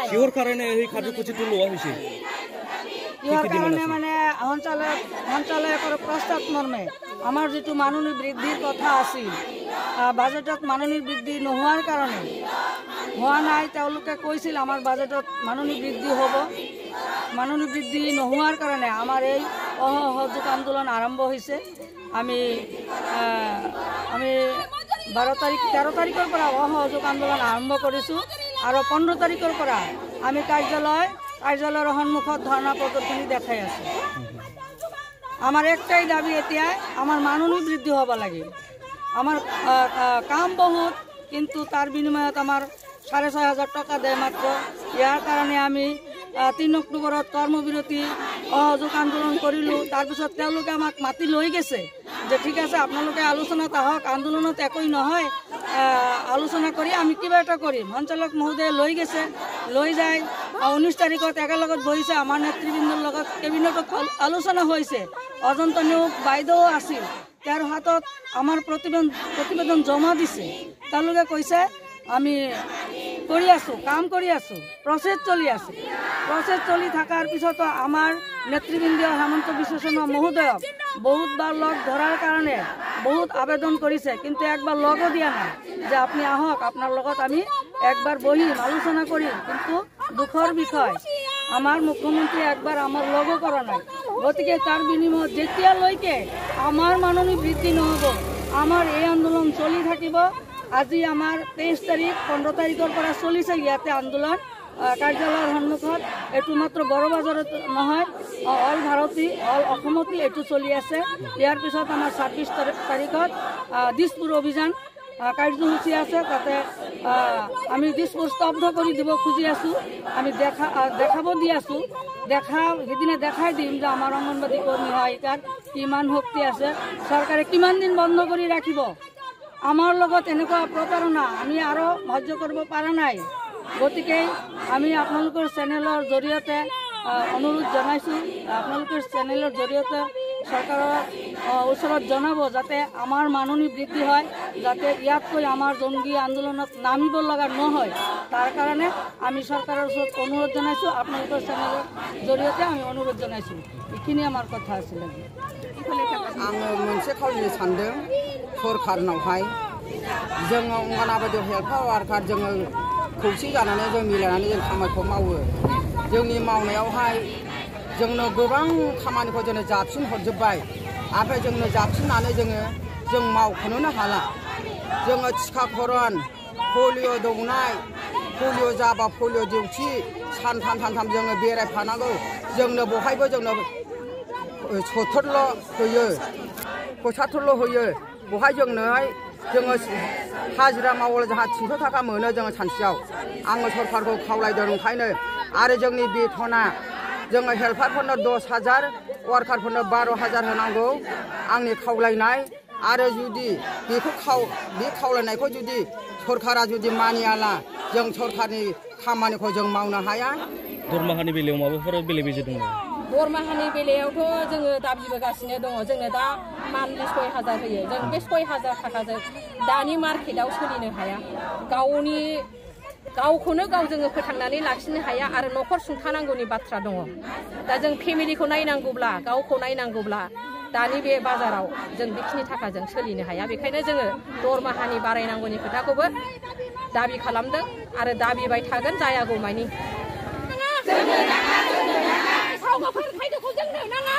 কিহৰ কাৰণে এই কাৰ্যসূচীটো লোৱা হৈছে? কিহৰ কাৰণে মানে সঞ্চালকৰ প্ৰস্তাৱ মৰ্মে আমাৰ যিটো মাননি বৃদ্ধিৰ কথা আছিল, বাজেটত মাননি বৃদ্ধি নোহোৱাৰ কাৰণে হোৱা নাই। তেওঁলোকে কৈছিল আমাৰ বাজেটত মাননি বৃদ্ধি হ'ব। মাননি বৃদ্ধি নোহোৱাৰ কাৰণে আমাৰ এই অসহযোগ আন্দোলন আৰম্ভ হৈছে। আমি 13 তাৰিখৰ পৰা অসহযোগ আন্দোলন আৰম্ভ কৰিছোঁ আৰু 15 তাৰিখৰ পৰা আমি কাৰ্যালয়ৰ সন্মুখত ধৰ্ণা প্ৰদৰ্শনী দেখাই আছোঁ। আমাৰ একটাই দাবী এতিয়া, আমাৰ মাননি বৃদ্ধি হ'ব লাগে। আমাৰ কাম বহুত, কিন্তু তাৰ বিনিময়ত আমাৰ 6,500 টকা দেয় মাত্ৰ। ইয়াৰ কাৰণে আমি 3 অক্টোবৰত কৰ্মবিৰতি অসহযোগ আন্দোলন কৰিলোঁ। তাৰপিছত তেওঁলোকে আমাক মাতি লৈ গৈছে যে ঠিক আছে আপোনালোকে আলোচনাত আহক, আন্দোলনত একোই নহয়, আলোচনা কৰি আমি কিবা এটা কৰিম। সঞ্চালক মহোদয়ে লৈ গৈছে, লৈ যায় 19 তাৰিখত একেলগত বহিছে। আমাৰ নেতৃবৃন্দৰ লগত কেবিনেটত আলোচনা হৈছে। অজন্ত নিয়োগ বাইদেউ আছিল, তেওঁৰ হাতত আমাৰ প্ৰতিবেদন জমা দিছে। তেওঁলোকে কৈছে আমি কৰি আছোঁ, কাম কৰি আছোঁ, প্ৰচেছ চলি আছে। প্ৰচেছ চলি থকাৰ পিছতো আমাৰ নেতৃবৃন্দীয় হেমন্ত বিশ্ব শৰ্মা মহোদয়ক বহুতবাৰ লগ ধৰাৰ কাৰণে বহুত আবেদন কৰিছে, কিন্তু একবাৰ লগো দিয়া নাই যে আপুনি আহক, আপোনাৰ লগত আমি একবাৰ বহিম, আলোচনা কৰিম। কিন্তু দুখৰ বিষয়, আমাৰ মুখ্যমন্ত্ৰী একবাৰ আমাৰ লগো কৰা নাই। গতিকে তাৰ বিনিময়ত যেতিয়ালৈকে আমাৰ মাননি বৃদ্ধি নহ'ব, আমাৰ এই আন্দোলন চলি থাকিব। আজি আমাৰ 23 তাৰিখ, 15 তাৰিখৰ পৰা চলিছে ইয়াতে আন্দোলন কাৰ্যালয়ৰ সন্মুখত। এইটো মাত্ৰ বড় বাজাৰত নহয়, অল অসমতে এইটো চলি আছে। ইয়াৰ পিছত আমাৰ 26 তাৰিখত দিছপুৰ অভিযান কাৰ্যসূচী আছে। তাতে আমি দিছপুৰ স্তব্ধ কৰি দিব খুজি আছোঁ। আমি দেখাব দি আছোঁ। সেইদিনা দেখাই দিম যে আমাৰ অংগনবাদী কৰ্মী সহায়িকাৰ কিমান শক্তি আছে, চৰকাৰে কিমান দিন বন্ধ কৰি ৰাখিব। আমাৰ লগত এনেকুৱা প্ৰতাৰণা আমি আৰু সহ্য কৰিব পৰা নাই। গতিকে আমি আপোনালোকৰ চেনেলৰ জৰিয়তে অনুৰোধ জনাইছোঁ, আপোনালোকৰ চেনেলৰ জৰিয়তে চৰকাৰৰ ওচৰত জনাব যাতে আমাৰ মাননি বৃদ্ধি হয়, যাতে ইয়াতকৈ আমাৰ জংগী আন্দোলনত নামিব লগা নহয়। তাৰ কাৰণে আমি চৰকাৰৰ ওচৰত অনুৰোধ জনাইছোঁ, আপোনালোকৰ চেনেলৰ জৰিয়তে আমি অনুৰোধ জনাইছোঁ। এইখিনি আমাৰ কথা আছিলে। आङो मोनसे खावलायनो सानदों सरकारनावहाय, जोङो अंगनाबादि हेल्थ वार्कार जोङो खौसे जानानै जों मिलायनानै जों खामानिखौ मावो। जोंनि मावनायावहाय जोंनो गोबां खामानिखौ जोंनो जाबसिन हरजोब्बाय, ओमफ्राय जोंनो जाबसिननानै जों मावख'नोनो हाला। जोङो टिकाकरन, पलिअ' दौनाय, पलिअ' जाबा पलिअ' डिउटि सानथाम जोङो बेरायफानांगौ। जोंनो बहायबो जोंनो 70ल' होयो, 75ल' होयो। बहाय जोङो हाजिरा मावो, जोंहा 300 थाखा मोनो जोङो सानसेयाव। आङो सरकारखौ खावलायदों ओंखायनो। आरो जोंनि बेथना जोङो हेल्पारफोरनो 10,000, वार्कारफोरनो 12,000 होनांगौ आंनि खावलायनाय। आरो जुदि बे खावलायनायखौ जुदि सरकारा जुदि मानियाला, जों सरकारनि खामानिखौ जों मावनो हाया। दरमाहानि बेलायाव माबाफोर बेले-बेजे दङ? दरमाहानि बेलायावथ' जोङो दाबिबोगासिनो दङ। जोंनो दा मान्थलि 6,000 होयो। जों बे 6,000 थाखाजों दानि मार्केटआव सोलिनो हाया। गावखौनो गाव जोङो फोथांनानै लाखिनो हाया आरो न'खर सुंथानांगौनि बाथ्रा दङ। दा जों फेमिलिखौ नायनांगौब्ला, गावखौ नायनांगौब्ला दानि बे बाजाराव जों बेखिनि थाखाजों सोलिनो हाया। बेखायनो जोङो दरमाहानि बारायनांगौनि खोथाखौबो दाबि खालामदों आरो दाबिबाय थागोन जायागौमानि। सावगाफोर खायदोखौ जोंनो नाङा।